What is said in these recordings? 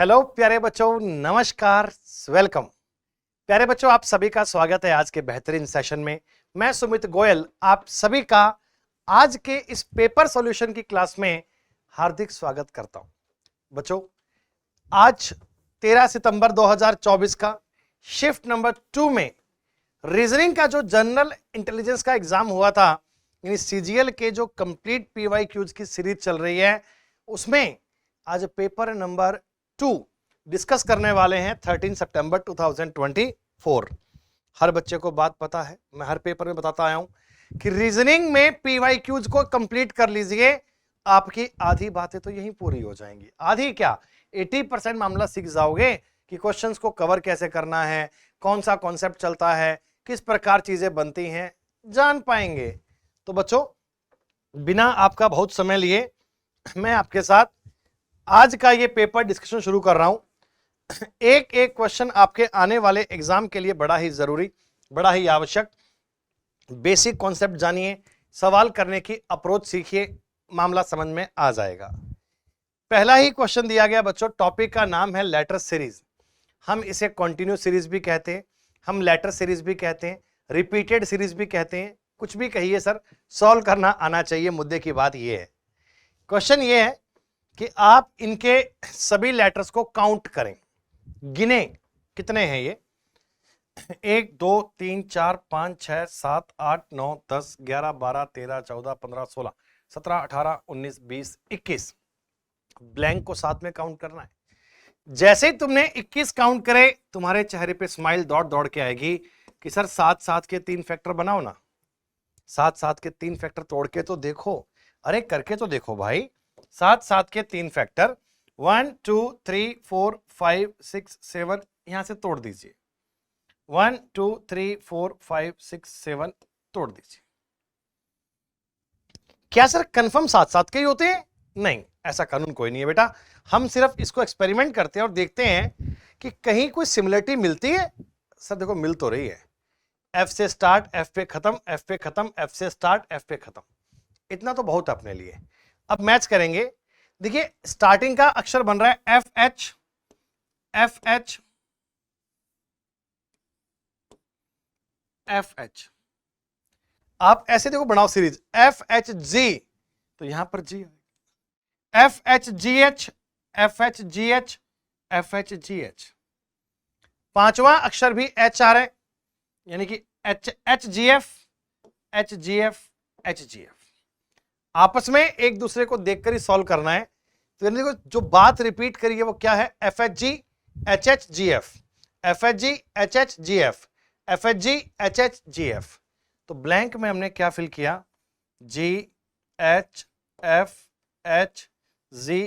Hello प्यारे बच्चों, नमस्कार, वेलकम। प्यारे बच्चों, आप सभी का स्वागत है आज के बेहतरीन सेशन में। मैं सुमित गोयल आप सभी का आज के इस पेपर सॉल्यूशन की क्लास में हार्दिक स्वागत करता हूं। बच्चों, आज 13 सितंबर 2024 का शिफ्ट नंबर 2 में रीजनिंग का जो जनरल इंटेलिजेंस का एग्जाम हुआ था, यानी सीजीएल के जो कंप्लीट पीवाईक्यूज की सीरीज चल रही है, उसमें आज पेपर नंबर 2 डिस्कस करने वाले हैं 13 सितंबर 2024। हर बच्चे को बात पता है, मैं हर पेपर में बताता आया हूं कि रीजनिंग में पीवाईक्यूज को कंप्लीट कर लीजिए, आपकी आधी बातें तो यहीं पूरी हो जाएंगी। आधी क्या, 80% मामला सीख जाओगे कि क्वेश्चंस को कवर कैसे करना है, कौन सा कॉन्सेप्ट चलता है, किस प्रकार चीजें बनती हैं, जान पाएंगे। तो बच्चों, बिना आपका बहुत समय लिए मैं आपके साथ आज का ये पेपर डिस्कशन शुरू कर रहा हूं। एक एक क्वेश्चन आपके आने वाले एग्जाम के लिए बड़ा ही जरूरी, बड़ा ही आवश्यक। बेसिक कॉन्सेप्ट जानिए, सवाल करने की अप्रोच सीखिए, मामला समझ में आ जाएगा। पहला ही क्वेश्चन दिया गया बच्चों, टॉपिक का नाम है लेटर सीरीज। हम इसे कंटिन्यू सीरीज भी कहते हैं, हम लेटर सीरीज भी कहते हैं, रिपीटेड सीरीज भी कहते हैं, कुछ भी कहिए सर, सॉल्व करना आना चाहिए। मुद्दे की बात यह है, क्वेश्चन ये है कि आप इनके सभी लेटर्स को काउंट करें, गिने कितने हैं ये। 1 2 3 4 5 6 7 8 9 10 11 12 13 14 15 16 17 18 19 20 21। ब्लैंक को साथ में काउंट करना है। जैसे ही तुमने 21 काउंट करे, तुम्हारे चेहरे पे स्माइल दौड़ दौड़ के आएगी कि सर 7 7 के 3 फैक्टर बनाओ ना, 7 7 के 3 फैक्टर तोड़ के तो देखो, अरे करके तो देखो भाई। 7 7 के 3 फैक्टर 1 2 3 4 5 6 7, यहां से तोड़ दीजिए। 1 2 3 4 5 6 7 तोड़ दीजिए। क्या सर कंफर्म 7 7 के ही होते हैं? नहीं, ऐसा कानून कोई नहीं है बेटा। हम सिर्फ इसको एक्सपेरिमेंट करते हैं और देखते हैं कि कहीं कोई सिमिलरिटी मिलती है। सर देखो, मिल तो रही है, एफ से स्टार्ट एफ पे खत्म, एफ पे खत्म, एफ से स्टार्ट एफ पे खत्म, इतना तो बहुत है अपने लिए। अब मैच करेंगे। देखिए, स्टार्टिंग का अक्षर बन रहा है F H, F H, F H. आप ऐसे देखो, बनाओ सीरीज एफ एच जी, तो यहां पर जी, F H G H, F H G H, F H G H. पांचवा अक्षर भी एच आ रहा है, यानी कि H H G F, H G F, H G F. आपस में एक दूसरे को देखकर ही सॉल्व करना है। तो यानी देखो, जो बात रिपीट करी है वो क्या है, F H G H H G F, F H G H H G F, F H G H H G F. तो ब्लैंक में हमने क्या फिल किया, G H F H G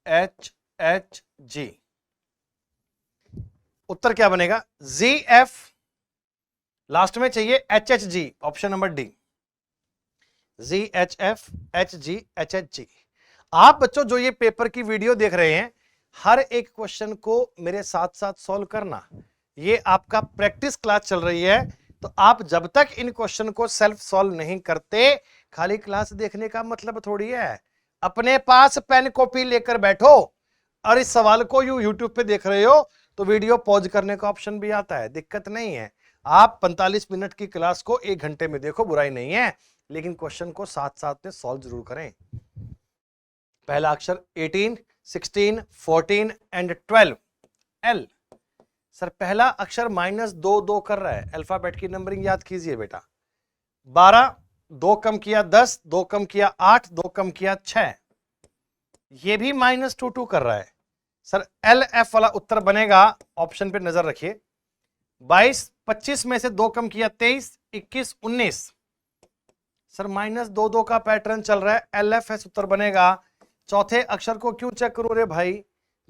H H G. उत्तर क्या बनेगा, G F, last में चाहिए H H G, option number D, G H F H G H H G. आप बच्चों जो ये पेपर की वीडियो देख रहे हैं, हर एक क्वेश्चन को मेरे साथ साथ सॉल्व करना। ये आपका प्रैक्टिस क्लास चल रही है, तो आप जब तक इन क्वेश्चन को सेल्फ सॉल्व नहीं करते, खाली क्लास देखने का मतलब थोड़ी है। अपने पास पेन कॉपी लेकर बैठो, और इस सवाल को यूट्यूब पे देख रहे हो तो वीडियो पॉज करने का ऑप्शन भी आता है, दिक्कत नहीं है। आप 45 मिनट की क्लास को 1 घंटे में देखो, बुराई नहीं है, लेकिन क्वेश्चन को साथ साथ में सॉल्व जरूर करें। पहला अक्षर 18, 16, 14 एंड 12, एल। सर पहला अक्षर -2 2 कर रहा है, अल्फाबेट की नंबरिंग याद कीजिए बेटा। 12, 2 कम किया 10, 2 कम किया 8, 2 कम किया 6, ये भी -2 2 कर रहा है। सर एल एफ वाला उत्तर बनेगा, ऑप्शन पे नजर रखिए। 22, 25 में से 2 कम किया 23, 21, 19। सर -2 2 का पैटर्न चल रहा है, एल एफ एस उत्तर बनेगा। चौथे अक्षर को क्यों चेक करूं रे भाई,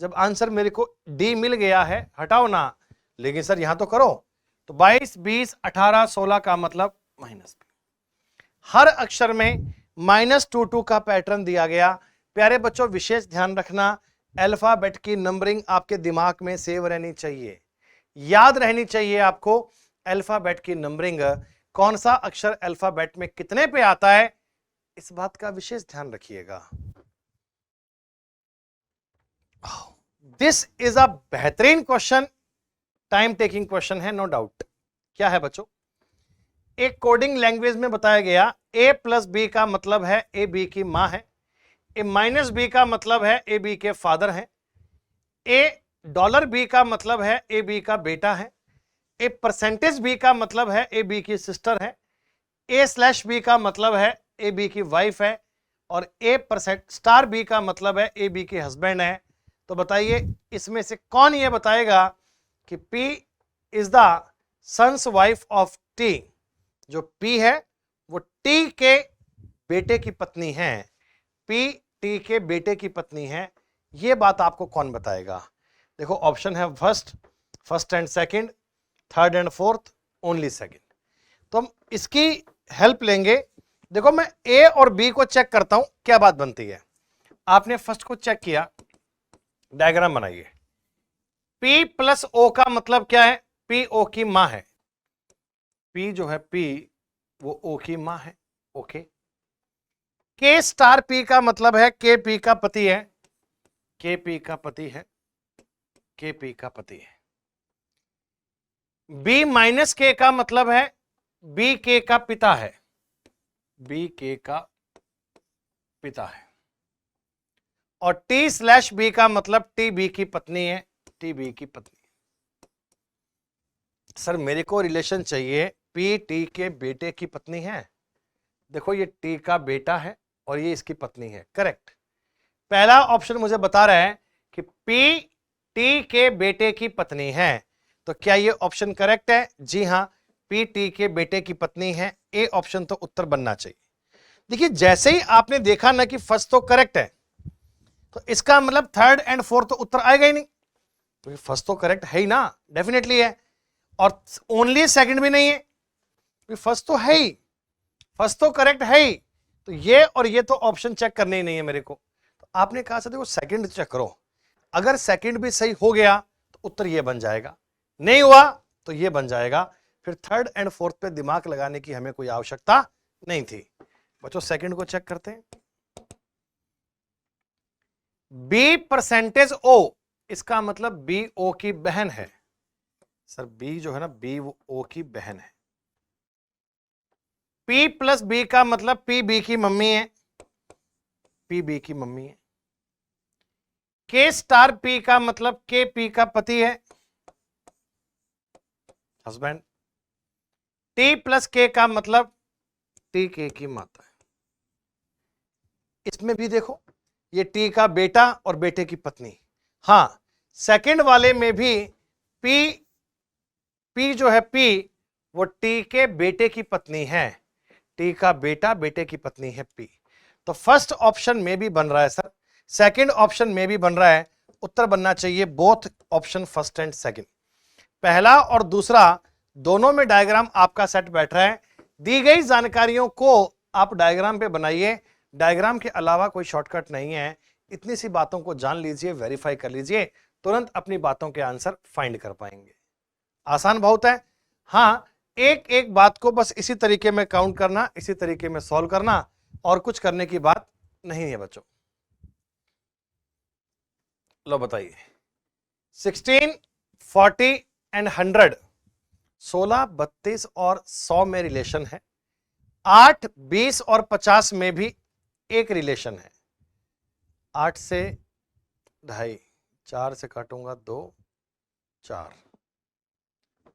जब आंसर मेरे को डी मिल गया है, हटाओ ना, लेकिन सर यहां तो करो। तो 22, 20, 18, 16 का मतलब माइनस। हर अक्षर में -2 2 का पैटर्न दिया गया। प्यारे बच्चों, विशेष ध्यान रखना, अल्फाबेट की नंबरिंग आपके दिमाग में सेव रहनी चाहिए, याद रहनी चाहिए आपको। अल्फाबेट की नंबरिंग, कौन सा अक्षर अल्फाबेट में कितने पे आता है, इस बात का विशेष ध्यान रखिएगा। दिस इज अ बेहतरीन क्वेश्चन, टाइम टेकिंग क्वेश्चन है, नो डाउट। क्या है बच्चों, एक कोडिंग लैंग्वेज में बताया गया a प्लस बी का मतलब है ए बी की मां है, ए माइनस बी का मतलब है ए बी के फादर हैं, ए डॉलर बी का मतलब है ए बी का बेटा है, ए परसेंटेज बी का मतलब है ए बी की सिस्टर है, ए स्लैश बी का मतलब है ए बी की वाइफ है, और ए परसेंट स्टार बी का मतलब है ए बी के हस्बैंड है। तो बताइए इसमें से कौन ये बताएगा कि P is the son's wife of T। जो P है वो T के बेटे की पत्नी है, P T के बेटे की पत्नी है, ये बात आपको कौन बताएगा? देखो ऑप्शन है first and second, third and fourth, only second. तो हम इसकी हेल्प लेंगे। देखो मैं ए और बी को चेक करता हूं क्या बात बनती है। आपने फर्स्ट को चेक किया, डायग्राम बनाइए। P प्लस O का मतलब क्या है? P O की मां है, P जो है P वो O की मां है, ओके। K स्टार P का मतलब है K P का पति है, K P का पति है, K P का पति है। B माइनस K का मतलब है B K का पिता है, B K का पिता है। और T स्लैश B का मतलब T B की पत्नी है, T B की पत्नी। सर मेरे को रिलेशन चाहिए P T के बेटे की पत्नी है। देखो ये T का बेटा है और ये इसकी पत्नी है, करेक्ट। पहला ऑप्शन मुझे बता रहा है कि P T के बेटे की पत्नी है, तो क्या ये ऑप्शन करेक्ट है? जी हां, P T के बेटे की पत्नी है, ए ऑप्शन तो उत्तर बनना चाहिए। देखिए जैसे ही आपने देखा ना कि फर्स्ट तो करेक्ट है, तो इसका मतलब थर्ड एंड फोर्थ तो उत्तर आएगा ही नहीं, तो फर्स्ट तो करेक्ट है ही ना, डेफिनेटली है। और ओनली सेकंड भी नहीं है, फर्स्ट तो है ही, फर्स्ट तो करेक्ट है ही, तो ये और ये तो ऑप्शन चेक करने ही नहीं है मेरे को। तो आपने कहा था देखो सेकंड चेक करो, अगर सेकंड भी सही हो गया तो उत्तर ये बन जाएगा, नहीं हुआ तो ये बन जाएगा। फिर थर्ड एंड फोर्थ पे दिमाग लगाने की हमें कोई आवश्यकता नहीं थी। बच्चों सेकंड को चेक करते हैं। बी परसेंटेज ओ, इसका मतलब बी ओ की बहन है। सर बी जो है ना, बी वो ओ की बहन है। P प्लस बी का मतलब P बी की मम्मी है, P बी की मम्मी है। K स्टार P का मतलब K P का पति है, हस्बैंड। T प्लस K का मतलब T K की माता है। इसमें भी देखो ये T का बेटा और बेटे की पत्नी। हां सेकंड वाले में भी P जो है P वो T के बेटे की पत्नी है, T का बेटा बेटे की पत्नी है P। तो फर्स्ट ऑप्शन में भी बन रहा है सर, सेकंड ऑप्शन में भी बन रहा है, उत्तर बनना चाहिए both option first and second. पहला और दूसरा दोनों में डायग्राम आपका सेट बैठ रहा है। दी गई जानकारियों को आप डायग्राम पे बनाइए, डायग्राम के अलावा कोई शॉर्टकट नहीं है। इतनी सी बातों को जान लीजिए, वेरीफाई कर लीजिए, तुरंत अपनी बातों के आंसर फाइंड कर पाएंगे। आसान बहुत है। हाँ एक एक बात को बस इसी तरीके में काउंट करना, इसी तरीके में सॉल्व करना, और कुछ करने की बात नहीं है बच्चों। लो बताइए 16, 40 एंड 100, 16, 32 और 100 में रिलेशन है। 8, 20 और 50 में भी एक रिलेशन है। 8 से 2.5, 4 से काटूंगा 2, 4,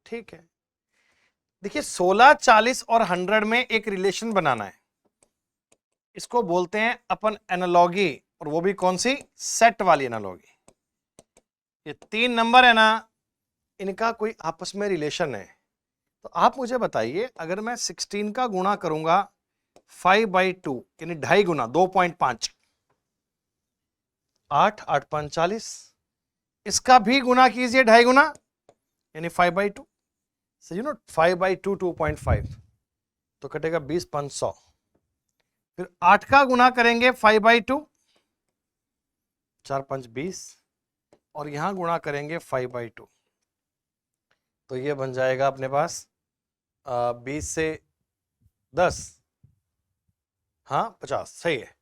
ठीक है। देखिए 16, 40 और 100 में एक रिलेशन बनाना है, इसको बोलते हैं अपन एनालॉगी, और वो भी कौन सी? सेट वाली एनालॉगी। ये 3 नंबर है ना, इनका कोई आपस में रिलेशन है। तो आप मुझे बताइए अगर मैं 16 का गुणा करूंगा 5/2 यानी 2.5 गुना 2.5, 8, 8 5 40, इसका भी गुना कीजिए 2.5 गुना यानी 5/2। सही नो, 5/2 2.5, तो कटेगा 20 5 100। फिर 8 का गुना करेंगे 5/2, 4 5 20, और यहां गुणा करेंगे 5/2, तो ये बन जाएगा अपने पास 20 से 10, हाँ 50, सही है।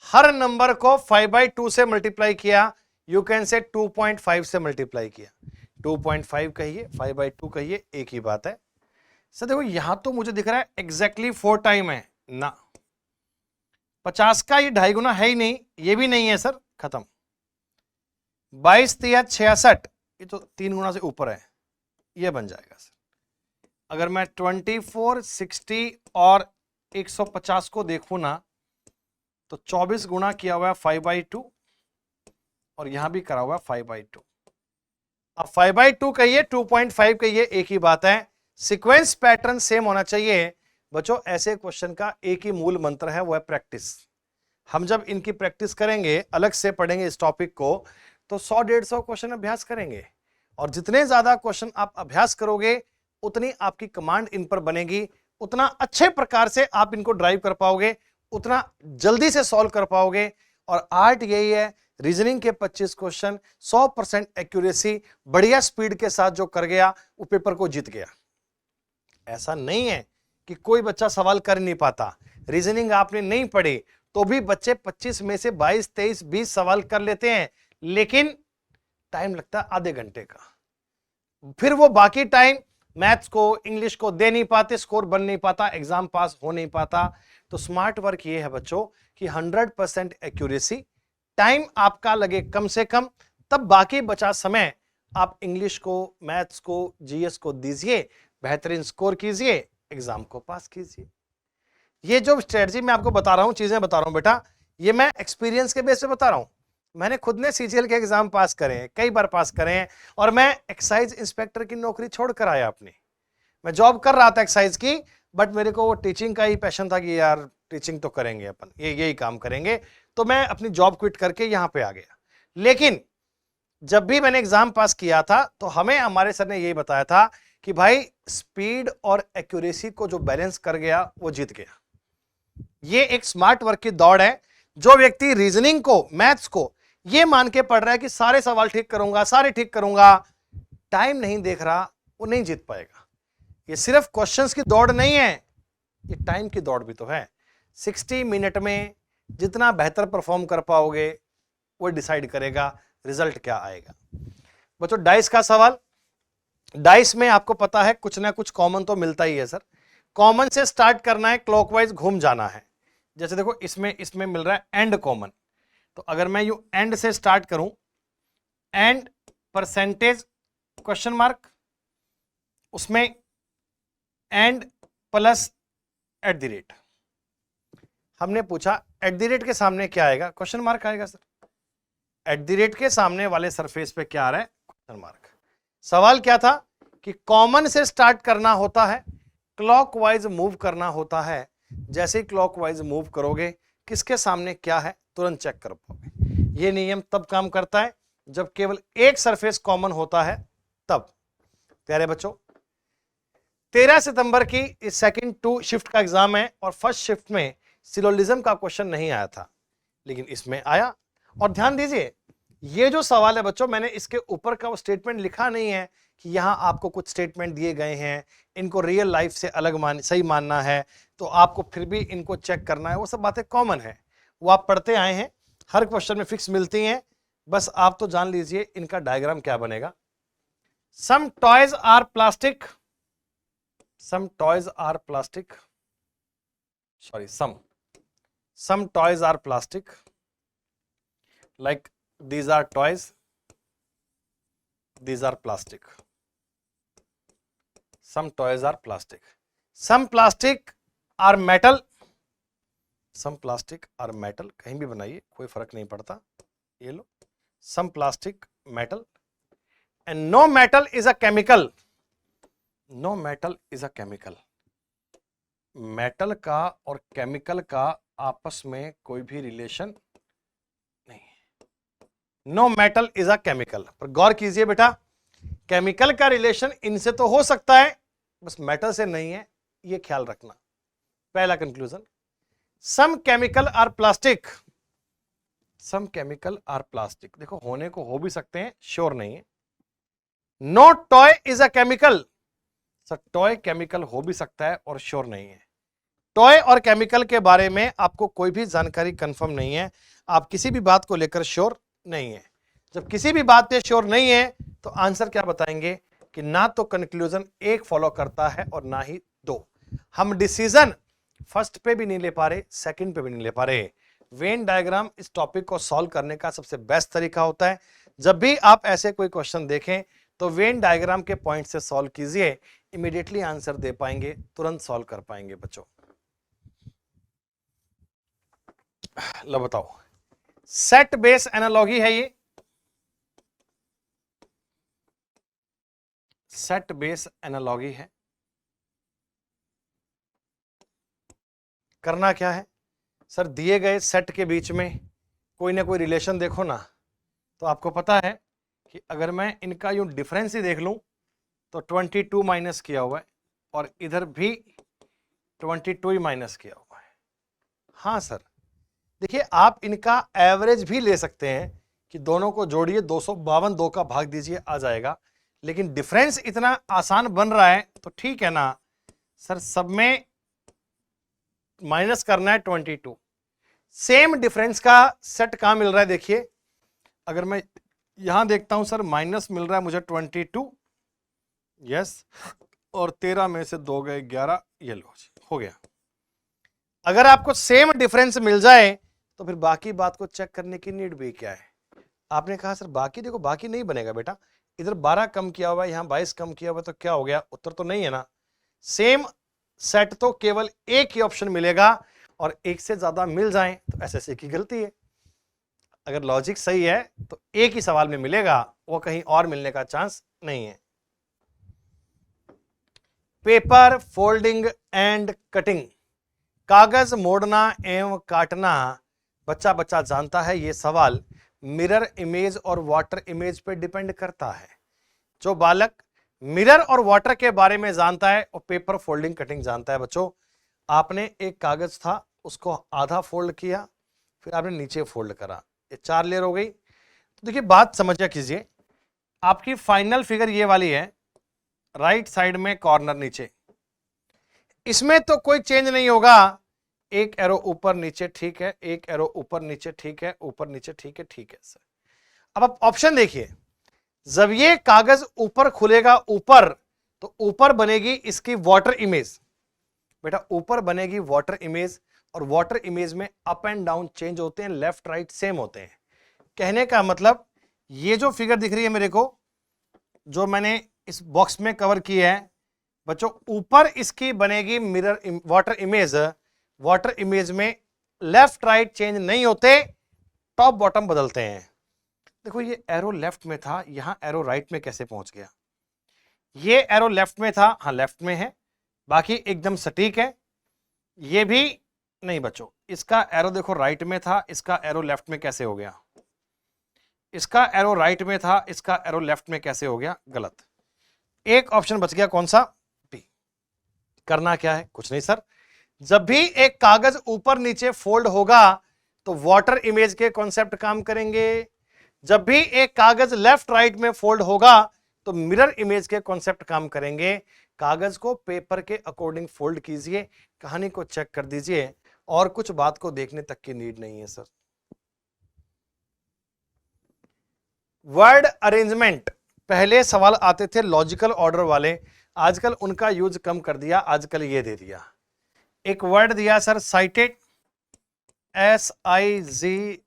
हर नंबर को 5/2 से मल्टीप्लाई किया यू कैन से 2.5 से मल्टीप्लाई किया, 2.5 कहिए, 5/2 कहिए, एक ही बात है। सर देखो यहां तो मुझे दिख रहा है एग्जैक्टली 4 टाइम है ना, 50 का ये 2.5 गुना है ही नहीं, ये भी नहीं है सर, खत्म। 22 तिया 66, ये तो 3 गुना से ऊपर है, ये बन जाएगा सर। अगर मैं 24, 60 और 150 को देखूं ना, तो 24 गुना किया हुआ है 5/2 और यहां भी करा हुआ है 5/2। अब 5/2 कहिए, 2.5 कहिए, एक ही बात है। सीक्वेंस पैटर्न सेम होना चाहिए। बच्चों ऐसे क्वेश्चन का एक ही मूल मंत्र है, वो है प्रैक्टिस। हम जब इनकी प्रैक्टिस करेंगे, अलग से पढ़ेंगे इस टॉपिक को, तो 100-150 क्वेश्चन अभ्यास करेंगे, और जितने ज्यादा क्वेश्चन आप अभ्यास करोगे उतनी आपकी कमांड इन पर बनेगी, उतना अच्छे प्रकार से आप इनको ड्राइव कर पाओगे, उतना जल्दी से सॉल्व कर पाओगे। और आर्ट यही है, रीजनिंग के 25 क्वेश्चन 100% एक्यूरेसी, बढ़िया स्पीड के साथ जो कर गया वो पेपर को जीत गया। ऐसा नहीं है कि कोई बच्चा सवाल कर नहीं पाता। रीजनिंग आपने नहीं पढ़ी तो भी बच्चे 25 में से 22, 23, 20 सवाल कर लेते हैं, लेकिन टाइम लगता है आधे घंटे का। फिर वो बाकी टाइम मैथ्स को, इंग्लिश को दे नहीं पाते, स्कोर बन नहीं पाता, एग्जाम पास हो नहीं पाता। तो स्मार्ट वर्क ये है बच्चों कि 100% एक्यूरेसी, टाइम आपका लगे कम से कम, तब बाकी बचा समय आप इंग्लिश को, मैथ्स को, जीएस को दीजिए, बेहतरीन स्कोर कीजिए, एग्जाम को पास कीजिए। ये जो स्ट्रेटजी मैं आपको बता रहा हूं, चीजें बता रहा हूं बेटा, ये मैं एक्सपीरियंस के बेस पे बता रहा हूं। मैंने खुद ने सीजीएल के एग्जाम पास करे हैं, कई बार पास करे हैं, और मैं एक्साइज इंस्पेक्टर की नौकरी छोड़कर आया अपनी। मैं जॉब कर रहा था एक्साइज की, बट मेरे को वो टीचिंग का ही पैशन था कि यार टीचिंग तो करेंगे अपन, यही काम करेंगे, तो मैं अपनी जॉब क्विट करके यहां पे आ गया। लेकिन जब भी मैंने एग्जाम पास किया था तो हमें हमारे सर ने यही बताया था कि भाई स्पीड और एक्यूरेसी को जो बैलेंस कर गया वो जीत गया। ये एक स्मार्ट वर्क की दौड़ है। जो व्यक्ति रीजनिंग को, मैथ्स को ये मान के पढ़ रहा है कि सारे सवाल ठीक करूंगा, सारे ठीक करूंगा, टाइम नहीं देख रहा, वो नहीं जीत पाएगा। ये सिर्फ क्वेश्चंस की दौड़ नहीं है, ये टाइम की दौड़ भी तो है। 60 मिनट में जितना बेहतर परफॉर्म कर पाओगे वो डिसाइड करेगा रिजल्ट क्या आएगा। बच्चों डाइस का सवाल, डाइस में आपको पता है कुछ ना कुछ कॉमन तो मिलता ही है सर। कॉमन से स्टार्ट करना है, क्लॉकवाइज घूम जाना है। जैसे देखो इसमें मिल रहा है एंड कॉमन, तो अगर मैं यू एंड से स्टार्ट करूं, एंड परसेंटेज क्वेश्चन मार्क, उसमें and plus at the rate. हमने पूछा एट द रेट के सामने क्या आएगा, क्वेश्चन मार्क आएगा सर। एट द रेट के सामने वाले सरफेस पे क्या आ रहा है, क्वेश्चन मार्क। सवाल क्या था कि कॉमन से स्टार्ट करना होता है, क्लॉकवाइज मूव करना होता है। जैसे ही क्लॉकवाइज मूव करोगे किसके सामने क्या है तुरंत चेक कर पाओगे। ये नियम तब काम करता है जब केवल एक सरफेस कॉमन होता है, तब। प्यारे बच्चों 13 सितंबर की इस सेकंड 2 शिफ्ट का एग्जाम है, और फर्स्ट शिफ्ट में सिलोजिज्म का क्वेश्चन नहीं आया था, लेकिन इसमें आया। और ध्यान दीजिए ये जो सवाल है बच्चों, मैंने इसके ऊपर का वो स्टेटमेंट लिखा नहीं है कि यहां आपको कुछ स्टेटमेंट दिए गए हैं, इनको रियल लाइफ से अलग सही मानना है, तो आपको फिर भी इनको चेक करना है। वो सब बातें कॉमन है, वो आप पढ़ते आए हैं, हर क्वेश्चन में फिक्स मिलती हैं। बस आप तो जान लीजिए इनका डायग्राम क्या बनेगा। Some toys are plastic, some toys are plastic, sorry, some toys are plastic, like these are toys, these are plastic, some toys are plastic, some plastic are metal, some plastic are metal, कहीं भी बनाइए कोई फर्क नहीं पड़ता, ये लो, some plastic metal, and no metal is a chemical, no metal is a chemical. Metal का और केमिकल का आपस में कोई भी रिलेशन नहीं है। No metal is a chemical. पर गौर कीजिए बेटा, केमिकल का रिलेशन इनसे तो हो सकता है, बस मेटल से नहीं है, ये ख्याल रखना। पहला conclusion, some chemical are plastic, some chemical are plastic. देखो होने को हो भी सकते हैं, श्योर नहीं है। No toy is a chemical, sir toy chemical हो भी सकता है और श्योर नहीं है। टॉय और केमिकल के बारे में आपको कोई भी जानकारी कंफर्म नहीं है, आप किसी भी बात को लेकर श्योर नहीं है। जब किसी भी बात पे श्योर नहीं है तो आंसर क्या बताएंगे कि ना तो कंक्लूजन एक फॉलो करता है और ना ही दो। हम डिसीजन फर्स्ट पे भी नहीं ले पा रहे, सेकंड पे भी नहीं ले पा रहे। वेन डायग्राम इस टॉपिक को सॉल्व करने का सबसे बेस्ट तरीका होता है। जब भी आप ऐसे कोई क्वेश्चन देखें तो वेन डायग्राम के पॉइंट से सॉल्व कीजिए, इमीडिएटली आंसर दे पाएंगे, तुरंत सॉल्व कर पाएंगे बच्चों। लो बताओ, सेट बेस एनालॉगी है ये, सेट बेस एनालॉगी है। करना क्या है सर, दिए गए सेट के बीच में कोई ना कोई रिलेशन देखो ना, तो आपको पता है कि अगर मैं इनका यूं डिफरेंस ही देख लूं तो 22 माइनस किया हुआ है और इधर भी 22 ही माइनस किया हुआ है। हाँ सर, देखिए आप इनका एवरेज भी ले सकते हैं कि दोनों को जोड़िए, 252 2 का भाग दीजिए, आ जाएगा। लेकिन डिफरेंस इतना आसान बन रहा है तो ठीक है ना सर, सब में माइनस करना है 22। सेम डिफरेंस का सेट कहां मिल रहा है देखिए, अगर मैं यहां देखता हूं सर माइनस मिल रहा है मुझे 22, यस, और 13 में से 2 गए 11, ये लो हो गया। अगर आपको सेम डिफरेंस मिल जाए तो फिर बाकी बात को चेक करने की नीड भी क्या है। आपने कहा सर बाकी, देखो बाकी नहीं बनेगा बेटा, इधर 12 कम किया हुआ है, यहां 22 कम किया हुआ है, तो क्या हो गया, उत्तर तो नहीं है ना। सेम सेट तो केवल एक ही ऑप्शन मिलेगा, और एक से ज्यादा मिल जाए तो एसएससी की गलती है। अगर लॉजिक सही है तो एक ही सवाल में मिलेगा, वो कहीं और मिलने का चांस नहीं है। पेपर फोल्डिंग एंड कटिंग, कागज मोड़ना एवं काटना, बच्चा बच्चा जानता है ये सवाल मिरर इमेज और वाटर इमेज पे डिपेंड करता है। जो बालक मिरर और वाटर के बारे में जानता है और पेपर फोल्डिंग कटिंग जानता है। बच्चों, आपने एक कागज था उसको आधा फोल्ड किया, फिर आपने नीचे फोल्ड करा, ये 4 लेयर हो गई। तो देखिए बात समझिए कीजिए, आपकी फाइनल फिगर ये वाली है, राइट साइड में कॉर्नर नीचे, इसमें तो कोई चेंज नहीं होगा, एक एरो ऊपर नीचे ठीक है, एक एरो ऊपर नीचे ठीक है, ऊपर नीचे ठीक है, ठीक है सर। अब आप ऑप्शन देखिए, जब ये कागज ऊपर खुलेगा ऊपर, तो ऊपर बनेगी इसकी वाटर इमेज, बेटा ऊपर बनेगी वाटर इमेज, और वाटर इमेज में अप एंड डाउन चेंज होते हैं, लेफ्ट राइट सेम होते हैं। कहने का मतलब ये जो फिगर दिख रही है मेरे को, जो मैंने इस बॉक्स में कवर की है बच्चों, ऊपर इसकी बनेगी mirror water image, water image में लेफ्ट राइट चेंज नहीं होते, टॉप बॉटम बदलते हैं। देखो ये एरो लेफ्ट में था, यहां एरो राइट में कैसे पहुंच गया, ये एरो लेफ्ट में था, हाँ लेफ्ट में है, बाकी एकदम सटीक है। ये भी नहीं बच्चों, इसका एरो देखो राइट में था, इसका एरो लेफ्ट में कैसे हो गया, इसका एरो राइट में था, इसका एरो लेफ्ट में कैसे हो गया, गलत। एक ऑप्शन बच गया, कौन सा, बी। करना क्या है, कुछ नहीं सर, जब भी एक कागज ऊपर नीचे फोल्ड होगा तो वाटर इमेज के कॉन्सेप्ट काम करेंगे, जब भी एक कागज लेफ्ट राइट में फोल्ड होगा तो मिरर इमेज के कॉन्सेप्ट काम करेंगे। कागज को पेपर के अकॉर्डिंग फोल्ड कीजिए, कहानी को चेक कर दीजिए, और कुछ बात को देखने तक की नीड नहीं है सर। वर्ड अरेंजमेंट, पहले सवाल आते थे लॉजिकल ऑर्डर वाले, आजकल उनका यूज कम कर दिया, आजकल ये दे दिया, एक वर्ड दिया सर साइटेड, SIGHTED,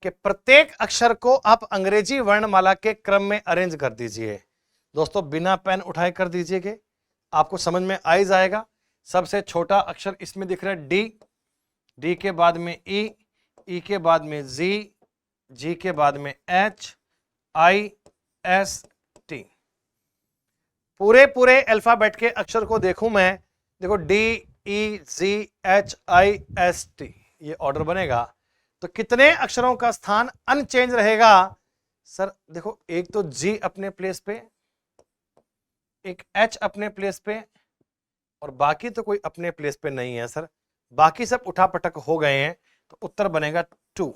के प्रत्येक अक्षर को आप अंग्रेजी वर्णमाला के क्रम में अरेंज कर दीजिए। दोस्तों बिना पेन उठाए कर दीजिएगा, आपको समझ में आ ही जाएगा। सबसे छोटा अक्षर इसमें दिख रहा है डी, डी के बाद में ई, ई के बाद में जी, जी के बाद में एच, आई, एस, टी। पूरे पूरे अल्फाबेट के अक्षर को देखूं मैं, देखो डी, ई, जी, एच, आई, एस, टी, ये ऑर्डर बनेगा, तो कितने अक्षरों का स्थान अनचेंज रहेगा सर। देखो एक तो जी अपने प्लेस पे, एक एच अपने प्लेस पे, और बाकी तो कोई अपने प्लेस पे नहीं है सर, बाकी सब उठापटक हो गए हैं, तो उत्तर बनेगा 2।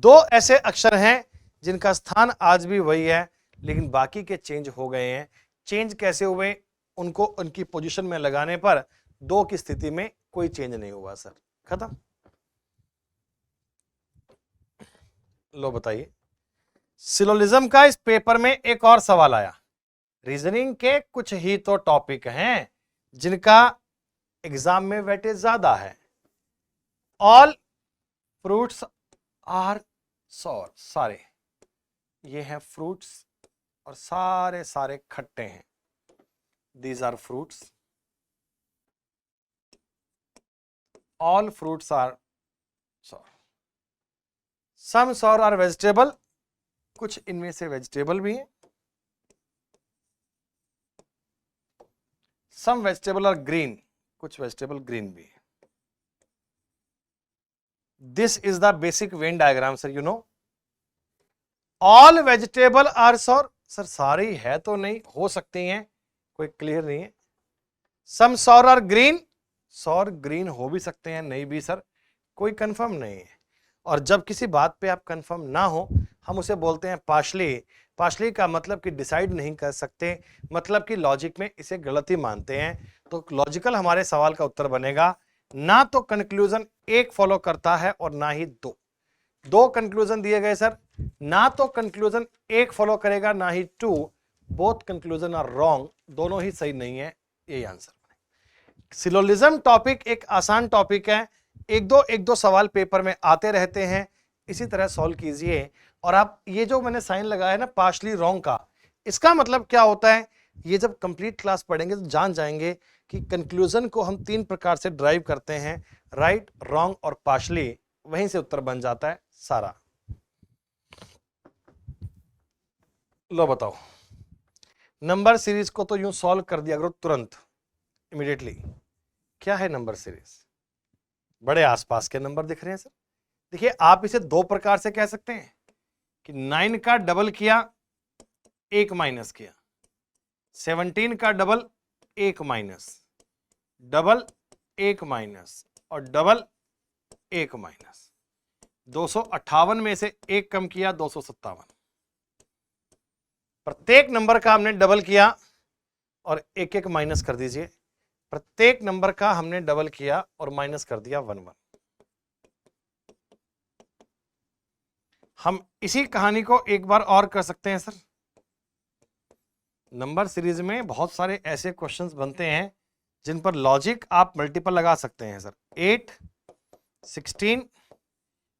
2 ऐसे अक्षर हैं जिनका स्थान आज भी वही है, लेकिन बाकी के चेंज हो गए हैं। चेंज कैसे हुए, उनको उनकी पोजीशन में लगाने पर 2 की स्थिति में कोई चेंज नहीं हुआ सर, खत्म। लो बताइए, सिलोजिज्म का इस पेपर में एक और सवाल आया। रीजनिंग के कुछ ही तो टॉपिक हैं जिनका एग्जाम में वेटेज ज्यादा है। ऑल फ्रूट्स आर सॉर, सारे ये हैं फ्रूट्स और सारे सारे खट्टे हैं। These are fruits, all fruits are sour, some sour are vegetable, कुछ इनमें से वेजिटेबल भी हैं, सम वेजिटेबल आर ग्रीन, कुछ वेजिटेबल ग्रीन भी है। This is the basic Venn diagram sir, you know. All vegetable are sour, sir सारी है तो नहीं, हो सकती हैं, कोई क्लियर नहीं है। Some sour are green, sour green हो भी सकते हैं, नहीं भी सर, कोई कंफर्म नहीं है। और जब किसी बात पे आप कंफर्म ना हो, हम उसे बोलते हैं पार्शली। पार्शली का मतलब कि डिसाइड नहीं कर सकते, मतलब कि लॉजिक में इसे गलती मानते हैं। तो लॉजिकल हमारे सवाल का उत्तर बनेगा, ना तो कंक्लूजन एक फॉलो करता है और ना ही दो। दो कंक्लूजन दिए गए सर, ना तो कंक्लूजन एक फॉलो करेगा ना ही two, both conclusion are wrong, दोनों ही सही नहीं है, यही आंसर बनेगा। सिलोजिज्म टॉपिक एक आसान टॉपिक है, एक दो सवाल पेपर में आते रहते हैं, इसी तरह सॉल्व कीजिए। और आप ये जो मैंने साइन लगाया है ना पार्शली रॉन्ग का, इसका मतलब क्या होता है, ये जब कंप्लीट क्लास पढ़ेंगे तो जान जाएंगे कि कंक्लूजन को हम तीन प्रकार से ड्राइव करते हैं, राइट, रॉन्ग और पार्शली, वहीं से उत्तर बन जाता है सारा। लो बताओ, नंबर सीरीज को तो यूं सॉल्व कर दिया करो तुरंत, इमीडिएटली। क्या है नंबर सीरीज? बड़े आसपास के नंबर दिख रहे हैं सर। देखिए आप इसे दो प्रकार से कह सकते हैं कि 9 का डबल किया, 1 माइनस किया, 17 का डबल 1 माइनस, डबल 1 माइनस और डबल 1 माइनस, 258 में से 1 कम किया, 257। प्रत्येक नंबर का हमने डबल किया और 1 माइनस कर दीजिए, प्रत्येक नंबर का हमने डबल किया और माइनस कर दिया 1 1। हम इसी कहानी को एक बार और कर सकते हैं सर। नंबर सीरीज में बहुत सारे ऐसे क्वेश्चंस बनते हैं जिन पर लॉजिक आप मल्टीपल लगा सकते हैं सर। 8, 16,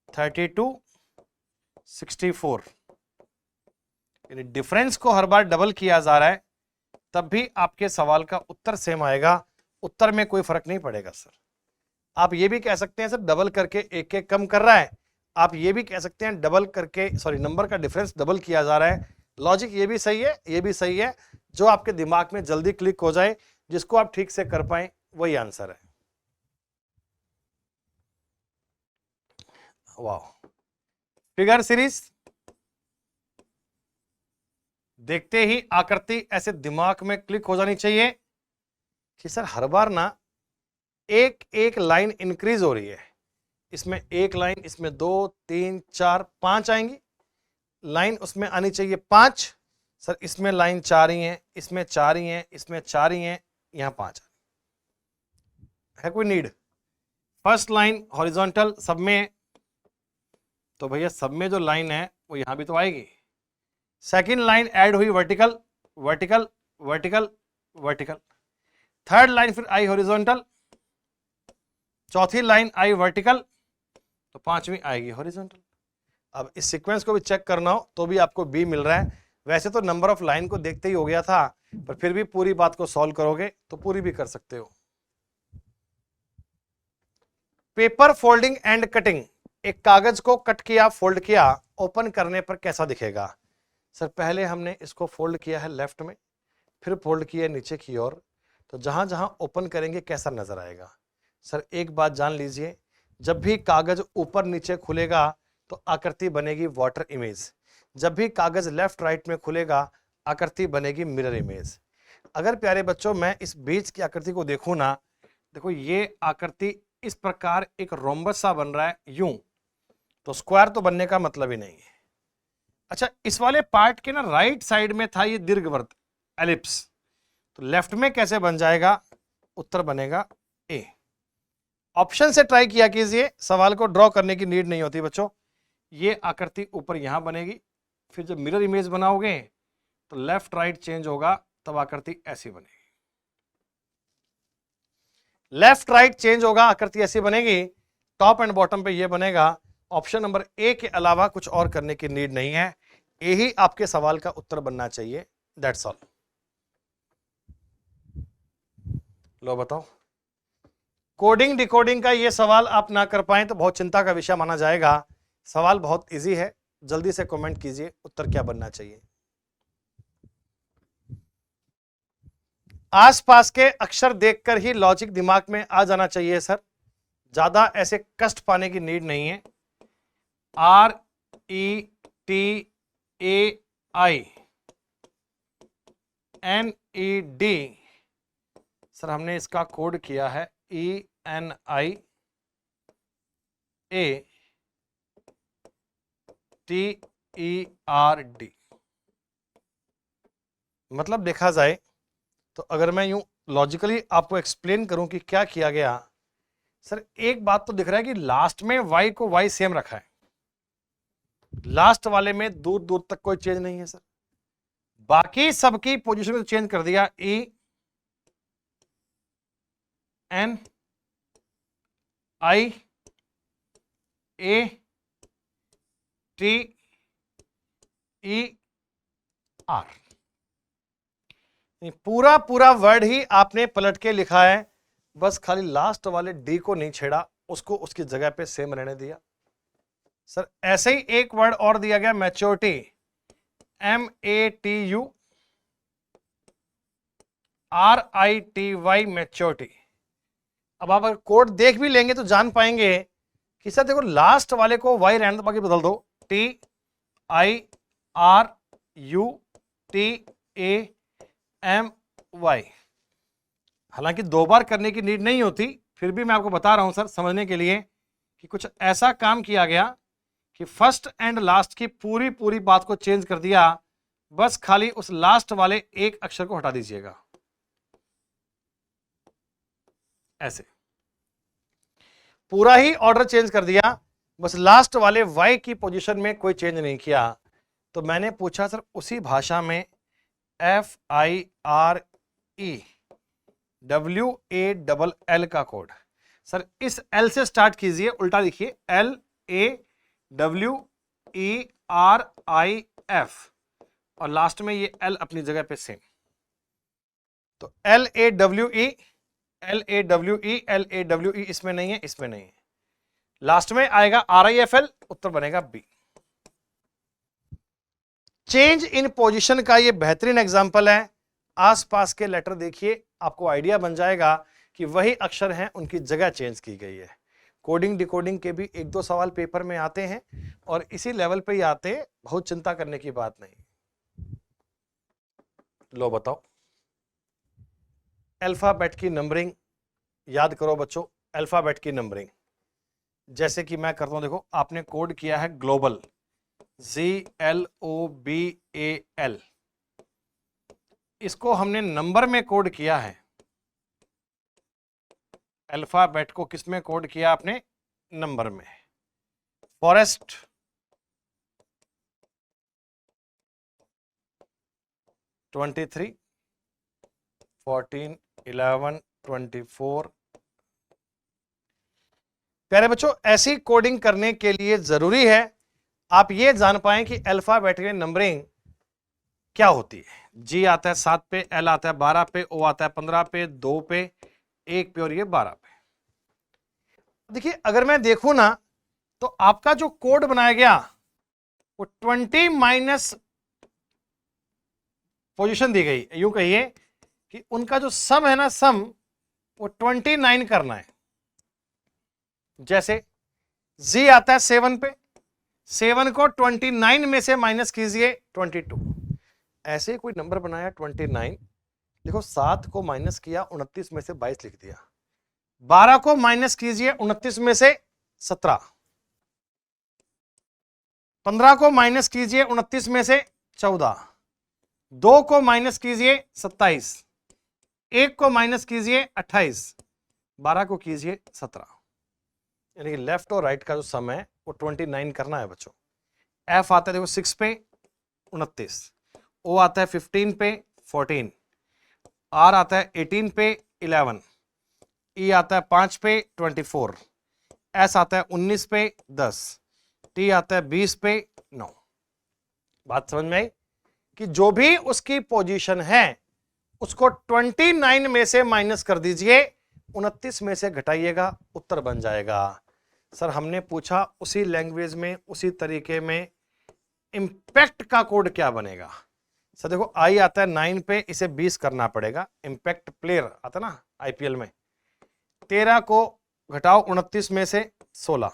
32, 64, यानी डिफरेंस को हर बार डबल किया जा रहा है, तब भी आपके सवाल का उत्तर सेम आएगा, उत्तर में कोई फर्क नहीं पड़ेगा सर। आप ये भी कह सकते हैं सर डबल करके 1 कम कर रहा है, आप ये भी कह सकते हैं डबल करके, सॉरी, नंबर का डिफरेंस डबल किया जा रहा है। लॉजिक ये भी सही है, ये भी सही है, जो आपके दिमाग में जल्दी क्लिक हो जाए, जिसको आप ठीक से कर पाए, वही आंसर है। वाह, फिगर सीरीज देखते ही आकृति ऐसे दिमाग में क्लिक हो जानी चाहिए कि सर हर बार ना एक एक लाइन इंक्रीज हो रही है, इसमें एक लाइन, इसमें 2, 3, 4, 5 आएंगी, लाइन उसमें आनी चाहिए 5, सर इसमें लाइन 4 ही है, इसमें 4 ही है, इसमें 4 ही है, यहां 5 है। कोई नीड? फर्स्ट लाइन हॉरिजॉन्टल सब में, तो भैया सब में जो लाइन है वो यहां भी तो आएगी। सेकंड लाइन ऐड हुई vertical, vertical, vertical, vertical. Third line फिर आई हॉरिजॉन्टल, चौथी लाइन आई वर्टिकल, तो पांचवी आएगी हॉरिजॉन्टल। अब इस सीक्वेंस को भी चेक करना हो तो भी आपको बी मिल रहा है। वैसे तो नंबर ऑफ लाइन को देखते ही हो गया था, पर फिर भी पूरी बात को सॉल्व करोगे तो पूरी भी कर सकते हो। पेपर फोल्डिंग एंड कटिंग, एक कागज को कट किया, फोल्ड किया, ओपन करने पर कैसा दिखेगा? सर पहले हमने इसको फोल्ड किया है लेफ्ट में, फिर फोल्ड किया नीचे की ओर, तो जहां जहां ओपन करेंगे कैसा नजर आएगा? सर एक बात जान लीजिए, जब भी कागज ऊपर नीचे खुलेगा तो आकृति बनेगी वाटर इमेज, जब भी कागज लेफ्ट राइट में खुलेगा आकृति बनेगी मिरर इमेज। अगर प्यारे बच्चों मैं इस बीच की आकृति को देखूं ना, देखो ये आकृति इस प्रकार एक रोम्बस सा बन रहा है यूं, तो स्क्वायर तो बनने का मतलब ही नहीं है। अच्छा, इस वाले पार्ट के ना राइट साइड में था ये दीर्घवृत्त एलिप्स, तो लेफ्ट में कैसे बन जाएगा? उत्तर बनेगा ए। ऑप्शन से ट्राई किया कीजिए, सवाल को ड्रॉ करने की नीड नहीं होती बच्चों, ये आकृति ऊपर यहां बनेगी, फिर जब मिरर इमेज बनाओगे तो लेफ्ट राइट चेंज होगा, तब आकृति ऐसी बनेगी। लेफ्ट राइट चेंज होगा, आकृति ऐसी बनेगी, टॉप एंड बॉटम पे ये बनेगा। ऑप्शन नंबर ए के अलावा कुछ और करने की नीड नहीं है, यही आपके सवाल का उत्तर बनना चाहिए। That's all. लो बताओ, कोडिंग डिकोडिंग का ये सवाल आप ना कर पाए तो बहुत चिंता का विषय माना जाएगा। सवाल बहुत इजी है, जल्दी से कमेंट कीजिए उत्तर क्या बनना चाहिए। आसपास के अक्षर देखकर ही लॉजिक दिमाग में आ जाना चाहिए सर, ज्यादा ऐसे कष्ट पाने की नीड नहीं है। RETAINED, सर हमने इसका कोड किया है ENIATERD। मतलब देखा जाए तो अगर मैं यूं लॉजिकली आपको एक्सप्लेन करूं कि क्या किया गया, सर एक बात तो दिख रहा है कि लास्ट में y को y सेम रखा है, लास्ट वाले में दूर दूर तक कोई चेंज नहीं है सर। बाकी सबकी पोजीशन में चेंज कर दिया, ENIATER। पूरा पूरा वर्ड ही आपने पलट के लिखा है, बस खाली लास्ट वाले डी को नहीं छेड़ा, उसको उसकी जगह पे सेम रहने दिया। सर ऐसे ही एक वर्ड और दिया गया मैच्योरिटी, MATURITY मैच्योरिटी। अब आप अगर कोड देख भी लेंगे तो जान पाएंगे कि सर देखो लास्ट वाले को y रहने दो, बाकी बदल दो, TIRUTAMY। हालांकि दो बार करने की नीड नहीं होती, फिर भी मैं आपको बता रहा हूं सर समझने के लिए कि कुछ ऐसा काम किया गया कि फर्स्ट एंड लास्ट की पूरी पूरी बात को चेंज कर दिया, बस खाली उस लास्ट वाले एक अक्षर को हटा दीजिएगा, ऐसे पूरा ही ऑर्डर चेंज कर दिया, बस लास्ट वाले y की पोजीशन में कोई चेंज नहीं किया। तो मैंने पूछा सर उसी भाषा में FIREWALL का कोड, सर इस L से स्टार्ट कीजिए, उल्टा लिखिए LAWERIF और लास्ट में ये L अपनी जगह पे सेम। तो LAWE इसमें नहीं है, इसमें नहीं है, लास्ट में आएगा RIFL, उत्तर बनेगा B। चेंज इन पोजीशन का ये बेहतरीन एग्जांपल है। आसपास के लेटर देखिए, आपको आइडिया बन जाएगा कि वही अक्षर हैं, उनकी जगह चेंज की गई है। कोडिंग डिकोडिंग के भी एक दो सवाल पेपर में आते हैं और इसी लेवल पे ही आते हैं, बहुत चिंता करने की बात नहीं। लो बताओ, अल्फाबेट की नंबरिंग याद करो बच्चों, अल्फाबेट की नंबरिंग जैसे कि मैं करता हूं, देखो आपने कोड किया है ग्लोबल, GLOBAL, इसको हमने नंबर में कोड किया है। अल्फाबेट को किस में कोड किया आपने? नंबर में। Forest, twenty 14, 11, 24। प्यारे बच्चों, ऐसी कोडिंग करने के लिए जरूरी है आप ये जान पाएं कि अल्फाबेट की नंबरिंग क्या होती है। जी आता है 7 पे, एल आता है 12 पे, ओ आता है 15 पे, 2 पे, 1 पे और ये 12 पे। देखिए अगर मैं देखूं ना तो आपका जो कोड बनाया गया वो 20 माइनस पोजीशन दी गई, यूं कहिए कि उनका जो सम है ना, सम वो 29 करना है। जैसे जी आता है 7 पे, 7 को 29 में से माइनस कीजिए 22। ऐसे कोई नंबर बनाया 29, देखो 7 को माइनस किया 29 में से 22 लिख दिया, 12 को माइनस कीजिए 29 में से 17, 15 को माइनस कीजिए 29 में से 14, 2 को माइनस कीजिए 27, 1 को माइनस कीजिए 28, 12 को कीजिए 17। यानी कि लेफ्ट और राइट का जो सम है वो 29 करना है बच्चों। एफ आता है देखो 6 पे 29, ओ आता है 15 पे 14, आर आता है 18 पे 11, ई आता है 5 पे 24, एस आता है 19 पे 10, टी आता है 20 पे 9। बात समझ में आई कि जो भी उसकी पोजीशन है उसको 29 में से माइनस कर दीजिए, 29 में से घटाइएगा, उत्तर बन जाएगा। सर हमने पूछा उसी लैंग्वेज में उसी तरीके में इंपैक्ट का कोड क्या बनेगा। सर देखो आई आता है 9 पे, इसे 20 करना पड़ेगा, इंपैक्ट प्लेयर आता ना आईपीएल में, 13 को घटाओ 29 में से 16,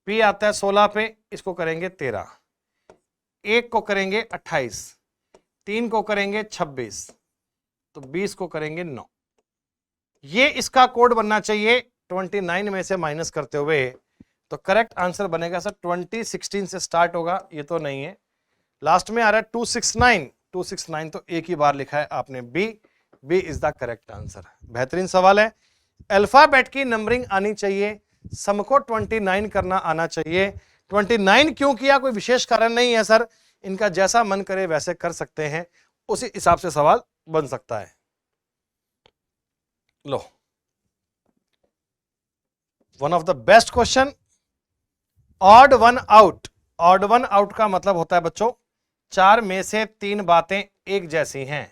पी आता है 16 पे, इसको करेंगे 13, एक को करेंगे 28, 3 को करेंगे 26, तो 20 को करेंगे 9। ये इसका कोड बनना चाहिए 29 में से माइनस करते हुए। तो करेक्ट आंसर बनेगा सर 2016 से स्टार्ट होगा, ये तो नहीं है, लास्ट में आ रहा है 269, 269 तो एक ही बार लिखा है आपने, B, B is the correct answer. बेहतरीन सवाल है। अल्फाबेट की नंबरिंग आनी चाहिए, सम को 29 करना आना चाहिए। 29 क्यों किया, कोई विशेष कारण नहीं है सर, इनका जैसा मन करे वैसे कर सकते हैं, उसी हिसाब से सवाल बन सकता है। लो, one of the best question, odd one out. Odd one out का मतलब होता है बच्चों 4 में से 3 बातें एक जैसी हैं।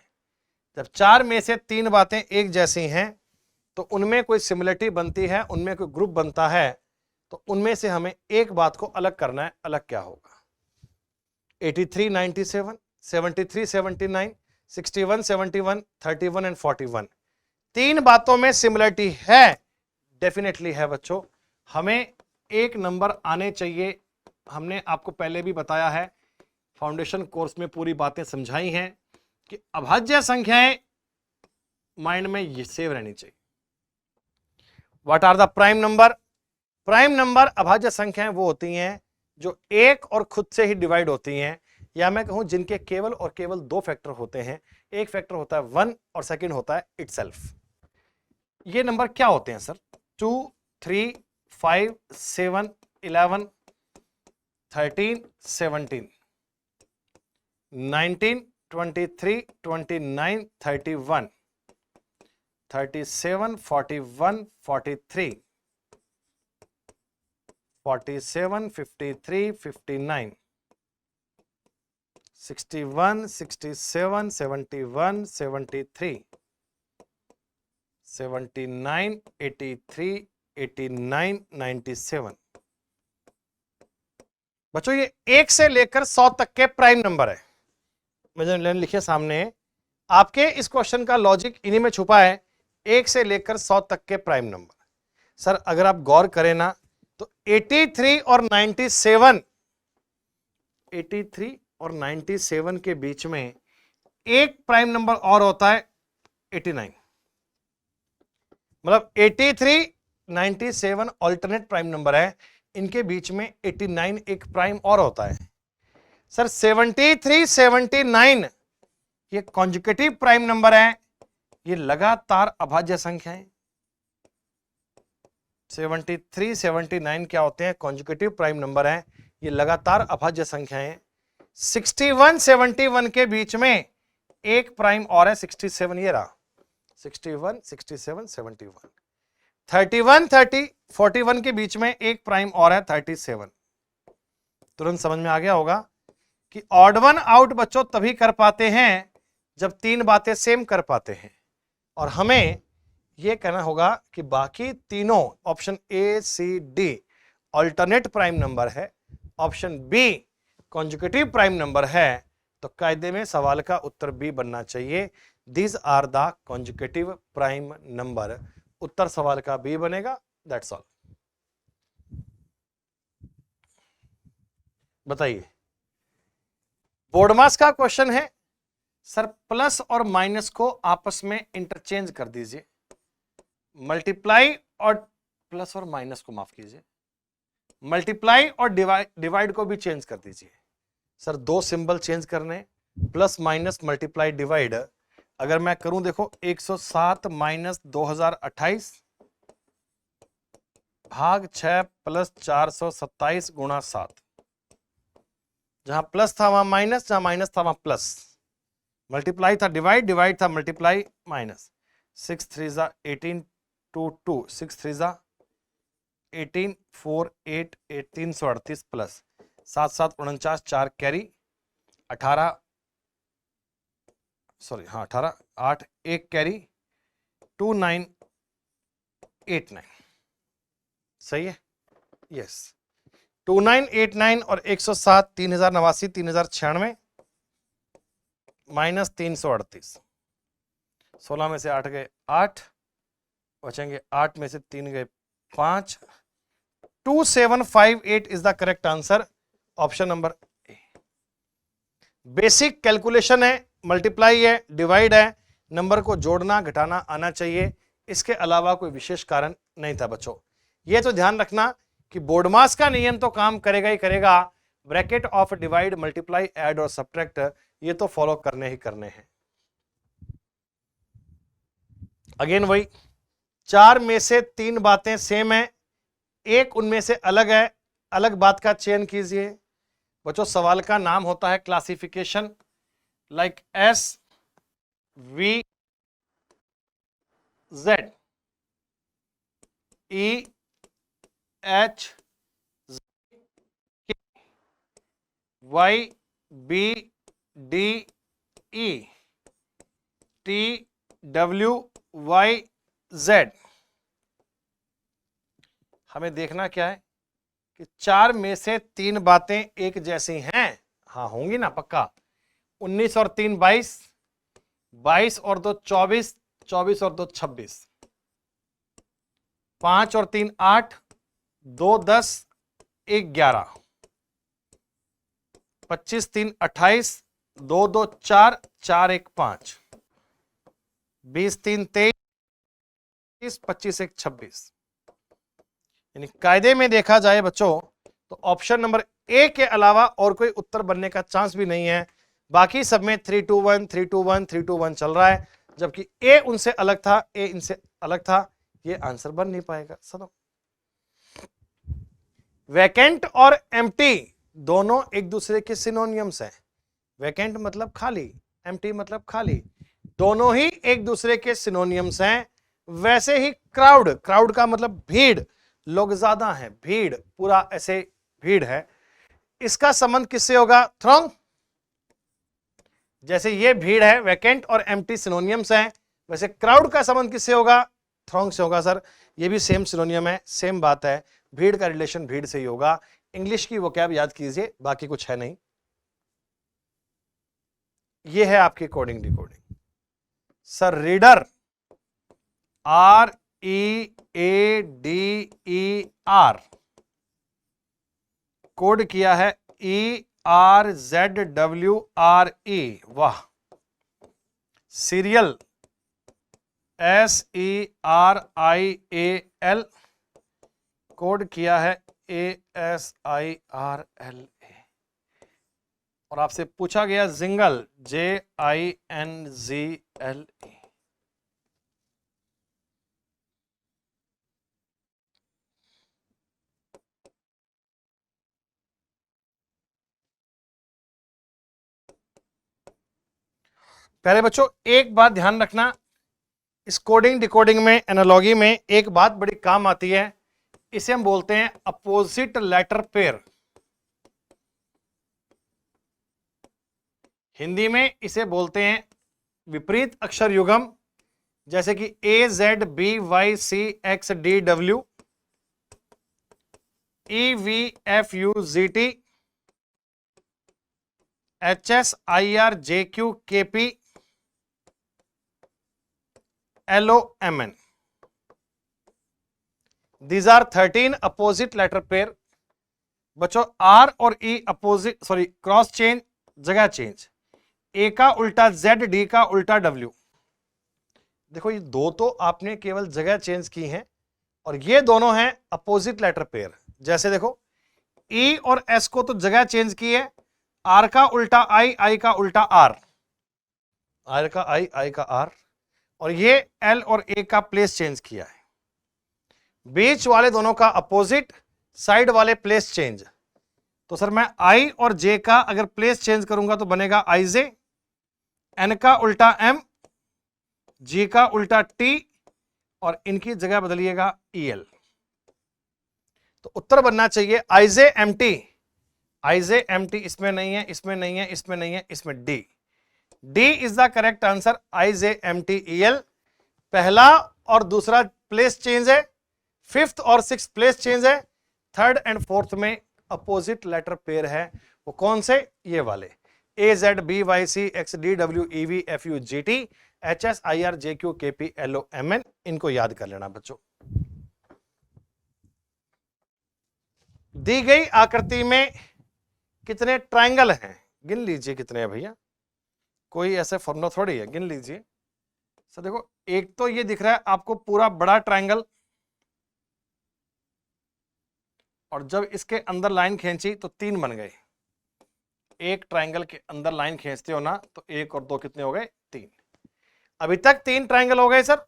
जब 4 में से 3 बातें एक जैसी हैं तो उनमें कोई सिमिलरिटी बनती है, उनमें कोई ग्रुप बनता है, तो उनमें से हमें एक बात को अलग करना है। अलग क्या होगा? 83 97, 73 79, 61 71, 31 एंड 41, 3 बातों में सिमिलरिटी है, डेफिनेटली है बच्चों। हमें एक नंबर आने चाहिए। हमने आपको पहले भी बताया है, फाउंडेशन कोर्स में पूरी बातें समझाई हैं कि अभाज्य संख्याएं माइंड में ये सेव रहनी चाहिए। What are the prime number? Prime number अभाज्य संख्याएं वो होती हैं जो एक और खुद से ही डिवाइड होती हैं, या मैं कहूं जिनके केवल और केवल 2 फैक्टर होते हैं। एक फैक्टर होता है 1 और सेकंड होता है इटसेल्फ। ये नंबर क्या होते हैं सर? 2 3 5 7 11 13 17 19 23 29 31 37 41 43 47 53 59 61 67 71 73 79 83 89 97। बच्चों ये 1 से लेकर 100 तक के प्राइम नंबर है। मुझे लिखिए सामने, आपके इस क्वेश्चन का लॉजिक इन्हीं में छुपा है, 1 से लेकर 100 तक के प्राइम नंबर। सर अगर आप गौर करें ना तो 83 और 97, 83 और 97 के बीच में एक प्राइम नंबर और होता है 89, मतलब 83 97 अल्टरनेट प्राइम नंबर है, इनके बीच में 89 एक प्राइम और होता है। सर 73 79 ये कॉन्जुगेटिव प्राइम नंबर है, ये लगातार अभाज्य संख्याएं। 73 79 क्या होते हैं? कॉन्जुगेटिव प्राइम नंबर है, ये लगातार अभाज्य संख्याएं। 61 71 के बीच में एक प्राइम और है, 67 ये रहा, 61 67 71। 31 30 41 के बीच में एक प्राइम और है, 37। तुरंत समझ में आ गया होगा कि ऑड वन आउट बच्चों तभी कर पाते हैं जब 3 बातें सेम कर पाते हैं। और हमें यह कहना होगा कि बाकी तीनों, option A C D alternate prime number है, option B conjugative prime number है, तो कायदे में सवाल का उत्तर बी बनना चाहिए। These are the conjugative prime number. उत्तर सवाल का बी बनेगा, दैट्स ऑल। बताइए, बोर्ड मास का क्वेश्चन है। सर प्लस और माइनस को आपस में इंटरचेंज कर दीजिए, मल्टीप्लाई और प्लस और माइनस को माफ कीजिए, मल्टीप्लाई और डिवाइड को भी चेंज कर दीजिए। सर 2 सिंबल चेंज करने, प्लस माइनस मल्टीप्लाई डिवाइड। अगर मैं करूं देखो 107 माइनस 2028 भाग 6 प्लस 427 गुणा 7, जहां प्लस था वहां माइनस, जहां माइनस था वहां प्लस, मल्टीप्लाई था डिवाइड, डिवाइड था मल्टीप्लाई माइनस। 6 3 जा 18 2 2 6 3 जा 18 4 8 8 338 प्लस 7 7 49 4 कैरी 18 सॉरी हाँ 18 8 1 कैरी 2989 सही है। यस 2989 और 107 3089 3096 माइनस 338। 16 में से 8 गए 8, बचेंगे 8 में से 3 गए 5। 2758 is the correct answer, option number A. Basic calculation है, मल्टीप्लाई है, डिवाइड है, नंबर को जोड़ना घटाना आना चाहिए, इसके अलावा कोई विशेष कारण नहीं था बच्चों। यह तो ध्यान रखना कि बोर्डमास का नियम तो काम करेगा ही करेगा, bracket of divide multiply add और सब्ट्रैक्ट ये तो फॉलो करने ही करने हैं। अगेन वही 4 में से 3 बातें सेम है, एक उनमें से अलग है, अलग बात का चयन कीजिए। बच्चों सवाल का नाम होता है classification, like S V Z E H Y B D E T W Y Z. हमें देखना क्या है कि 4 में से 3 बातें एक जैसी हैं, हाँ होंगी ना पक्का। 19 और 3 22, 22 और 2 24, 24 और 2 26, 5 और 3 8, 2 10, 1 11, 25 3 28, 2 2 4, 4 1 5, 20 3 23, 25 1 26। यानी कायदे में देखा जाए बच्चों तो ऑप्शन नंबर ए के अलावा और कोई उत्तर बनने का चांस भी नहीं है। बाकी सब में 3 2 1 3 2 1 3 2 1 चल रहा है, जबकि ए उनसे अलग था, ए इनसे अलग था, ये आंसर बन नहीं पाएगा। सुनो, वैकेंट और एम्प्टी दोनों एक दूसरे के सिनोनियम्स हैं। वैकेंट मतलब खाली, एम्प्टी मतलब खाली, दोनों ही एक दूसरे के सिनोनियम्स हैं। वैसे ही क्राउड, क्राउड का मतलब भीड़, लोग ज्यादा हैं, भीड़, पूरा ऐसे भीड़ है, इसका संबंध किससे होगा? थ्रॉन्ग। जैसे ये भीड़ है, वैकेंट और एम्प्टी सिनोनियम्स हैं, वैसे क्राउड का संबंध किससे होगा? थ्रॉन्ग से होगा। सर ये भी सेम सिनोनियम है, सेम बात है, भीड़ का रिलेशन भीड़ से ही होगा। इंग्लिश की वोकैब याद कीजिए, बाकी कुछ है नहीं। ये है आपकी coding decoding. Sir reader, R E A D E R, code किया है E R Z W R E, वाह। Serial, S E R I A L, code किया है A S I R L A. और आपसे पूछा गया jingle, J I N G L A. पहले बच्चों एक बात ध्यान रखना, इस कोडिंग डिकोडिंग में, एनालॉजी में एक बात बड़ी काम आती है, इसे हम बोलते हैं अपोजिट लेटर पेयर। हिंदी में इसे बोलते हैं विपरीत अक्षर युग्म, जैसे कि A Z B Y C X D W, E V F U G T, H S I R J Q K P, L O M N. These are 13 opposite letter pair. बच्चों R और E opposite, sorry cross change, जगह change, A का उल्टा Z, D का उल्टा W. देखो ये दो तो आपने केवल जगह चेंज की हैं, और ये दोनों हैं अपोजिट लेटर पेयर। जैसे देखो ई और एस को तो जगह चेंज की है, आर का उल्टा आई, आई का उल्टा आर, आर का आई, आई का आर, और ये एल और ए का प्लेस चेंज किया है। बीच वाले दोनों का अपोजिट, साइड वाले प्लेस चेंज। तो सर मैं i और j का अगर प्लेस चेंज करूंगा तो बनेगा ij, n का उल्टा m, g का उल्टा t और इनकी जगह बदलिएगा el। तो उत्तर बनना चाहिए ij mt। ij mt इसमें नहीं है, इसमें नहीं है, इसमें नहीं है, इसमें d। d is the correct answer, ij mt el। पहला और दूसरा प्लेस चेंज है, फिफ्थ और सिक्स प्लेस चेंज है, थर्ड एंड फोर्थ में अपोजिट लेटर पेयर है। वो कौन से? ये वाले A Z B Y C X D W E V F U G T H S I R J Q K P L O M N. इनको याद कर लेना बच्चों। दी गई आकृति में कितने ट्रायंगल हैं? गिन लीजिए कितने हैं भैया, कोई ऐसे फॉर्मूला थोड़ी है, गिन लीजिए। सर देखो, एक तो ये दिख रहा है आपको पूरा बड़ा ट्रायंगल, और जब इसके अंदर लाइन खींची तो 3 बन गए। एक ट्रायंगल के अंदर लाइन खींचते हो ना तो 1 और 2 कितने हो गए? 3। अभी तक 3 ट्रायंगल हो गए सर।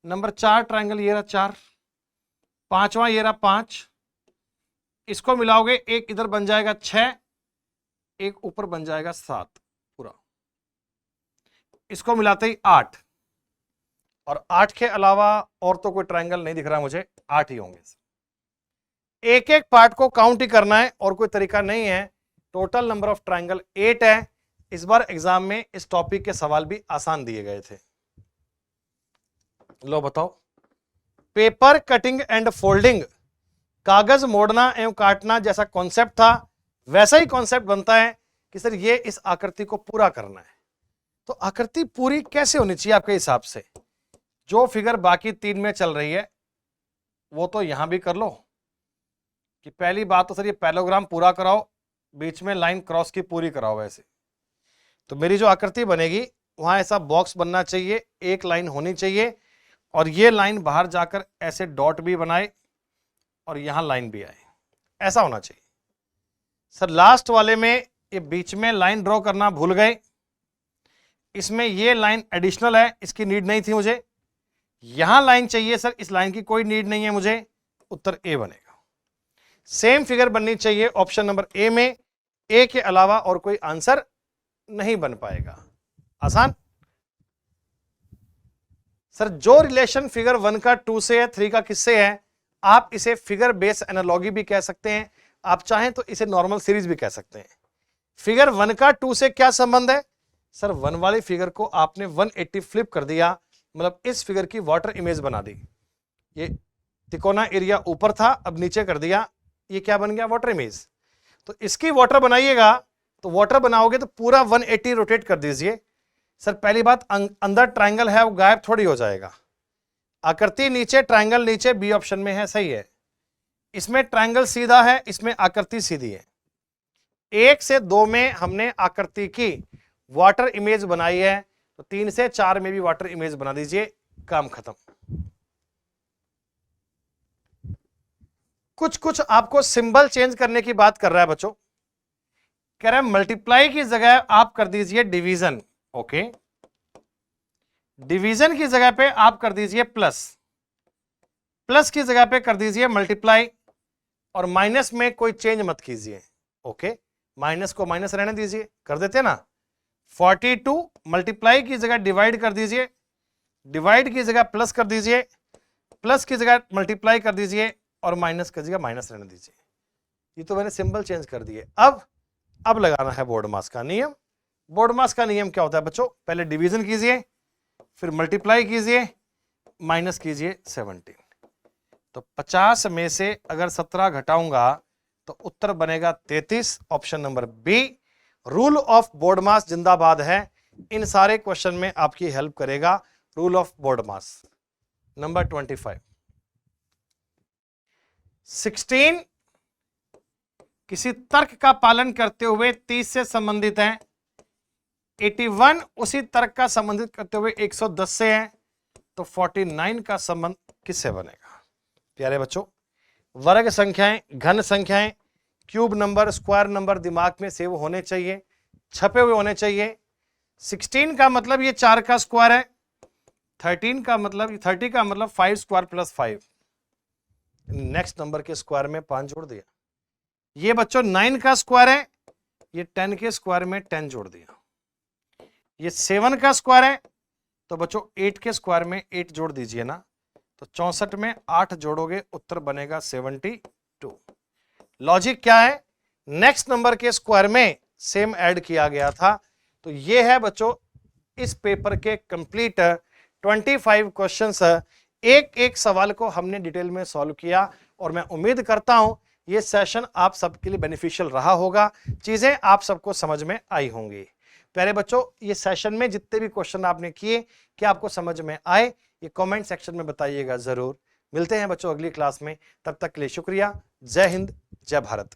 नंबर 4 ट्रायंगल ये रहा 4, पांचवा ये रहा 5, इसको मिलाओगे एक इधर बन जाएगा 6, एक ऊपर बन जाएगा 7 पूरा, इसको मिलाते ही 8, और 8 के अलावा और तो कोई ट्रायंगल नहीं दिख रहा मुझे, 8 ही होंगे। एक एक पार्ट को काउंट ही करना है और कोई तरीका नहीं है। टोटल नंबर ऑफ ट्रायंगल 8 है। इस बार एग्जाम में इस टॉपिक के सवाल भी आसान दिए गए थे। लो बताओ, पेपर कटिंग एंड फोल्डिंग, कागज मोड़ना एवं काटना जैसा कॉन्सेप्ट था वैसा ही कॉन्सेप्ट बनता है कि सर ये इस आकृति को पूरा करना है। तो आकृति पूरी कैसे होनी चाहिए आपके हिसाब से? जो फिगर बाकी 3 में चल रही है वो तो यहां भी कर लो कि पहली बात तो सर ये पैरेललोग्राम पूरा कराओ, बीच में लाइन क्रॉस की पूरी कराओ। ऐसे तो मेरी जो आकृति बनेगी वहां ऐसा बॉक्स बनना चाहिए, एक लाइन होनी चाहिए, और ये लाइन बाहर जाकर ऐसे डॉट भी बनाए और यहां लाइन भी आए, ऐसा होना चाहिए। सर लास्ट वाले में ये बीच में लाइन ड्रॉ करना भूल गए, इसमें ये लाइन एडिशनल है, इसकी नीड नहीं थी मुझे। यहां लाइन चाहिए सर, इस लाइन की कोई नीड नहीं है मुझे। उत्तर ए बनेगा। सेम फिगर बननी चाहिए ऑप्शन नंबर ए में, ए के अलावा और कोई आंसर नहीं बन पाएगा। आसान। सर जो रिलेशन फिगर 1 का 2 से है, 3 का किससे है? आप इसे फिगर बेस एनालॉगी भी कह सकते हैं, आप चाहें तो इसे नॉर्मल सीरीज भी कह सकते हैं। फिगर 1 का 2 से क्या संबंध है? सर 1 वाली फिगर को आपने 180 फ्लिप कर दिया, मतलब इस फिगर की वाटर इमेज बना दी। ये तिकोना एरिया ऊपर था, अब नीचे कर दिया, ये क्या बन गया? Water image. तो इसकी वाटर बनाइएगा, तो वाटर बनाओगे तो पूरा 180 रोटेट कर दीजिए। सर पहली बात, अंदर ट्रायंगल है वो गायब थोड़ी हो जाएगा। आकृति नीचे, ट्रायंगल नीचे, बी ऑप्शन में है, सही है। इसमें ट्रायंगल सीधा है, इसमें आकृति सीधी है। 1 से 2 में हमने आकृति की वाटर इमेज बनाई है, तो 3 से 4 में भी वाटर इमेज बना दीजिए, काम खत्म। कुछ कुछ आपको सिंबल चेंज करने की बात कर रहा है बच्चों, कह रहा है मल्टीप्लाई की जगह आप कर दीजिए डिवीजन। ओके, डिवीजन की जगह पे आप कर दीजिए प्लस, प्लस की जगह पे कर दीजिए मल्टीप्लाई, और माइनस में कोई चेंज मत कीजिए। ओके, माइनस को माइनस रहने दीजिए, कर देते ना। 42 मल्टीप्लाई की जगह डिवाइड कर दीजिए, डिवाइड की जगह प्लस कर दीजिए, प्लस की जगह मल्टीप्लाई कर दीजिए, और माइनस की जगह माइनस रहने दीजिए। ये तो मैंने सिंबल चेंज कर दिए। अब लगाना है बोर्ड मास का नियम। बोर्ड मास का नियम क्या होता है बच्चों? पहले डिवीजन कीजिए, फिर मल्टीप्लाई कीजिए, माइनस कीजिए 17। तो 50 में से अगर 17 घटाऊंगा तो उत्तर बनेगा 33, option number B. Rule of BODMAS जिंदाबाद है, इन सारे क्वेश्चन में आपकी हेल्प करेगा rule of BODMAS. Number 25, 16 किसी तर्क का पालन करते हुए 30 से संबंधित है, 81 उसी तर्क का संबंधित करते हुए 110 से है, तो 49 का संबंध किससे बनेगा? प्यारे बच्चों, वर्ग संख्याएं, घन संख्याएं, क्यूब नंबर, स्क्वायर नंबर दिमाग में सेव होने चाहिए, छपे हुए होने चाहिए। 16 का मतलब ये 4 का स्क्वायर है, 30 का मतलब 5 स्क्वायर प्लस 5, नेक्स्ट नंबर के स्क्वायर में 5 जोड़ दिया, ये बच्चों 9 का स्क्वायर है, ये 10 के स्क्वायर में 10 जोड़ दिया। ये 7 का स्क्वायर है, तो बच्चों 8 के स्क्वायर में 8 जोड़ दीजिए ना, तो 64 में 8 जोड़ोगे, उत्तर बनेगा 72। लॉजिक क्या है, नेक्स्ट नंबर के स्क्वायर में सेम ऐड किया गया था। तो ये है बच्चों इस पेपर के कंप्लीट 25 क्वेश्चंस। एक एक सवाल को हमने डिटेल में सॉल्व किया और मैं उम्मीद करता हूं ये सेशन आप सबके लिए बेनिफिशियल रहा होगा, चीजें आप सबको समझ में आई होंगी। प्यारे बच्चों, ये सेशन में जितने भी क्वेश्चन आपने किए क्या आपको समझ में आए, ये कमेंट सेक्शन में बताइएगा जरूर। मिलते हैं बच्चों अगली क्लास में, तब तक के लिए शुक्रिया। जय हिंद, जय भारत।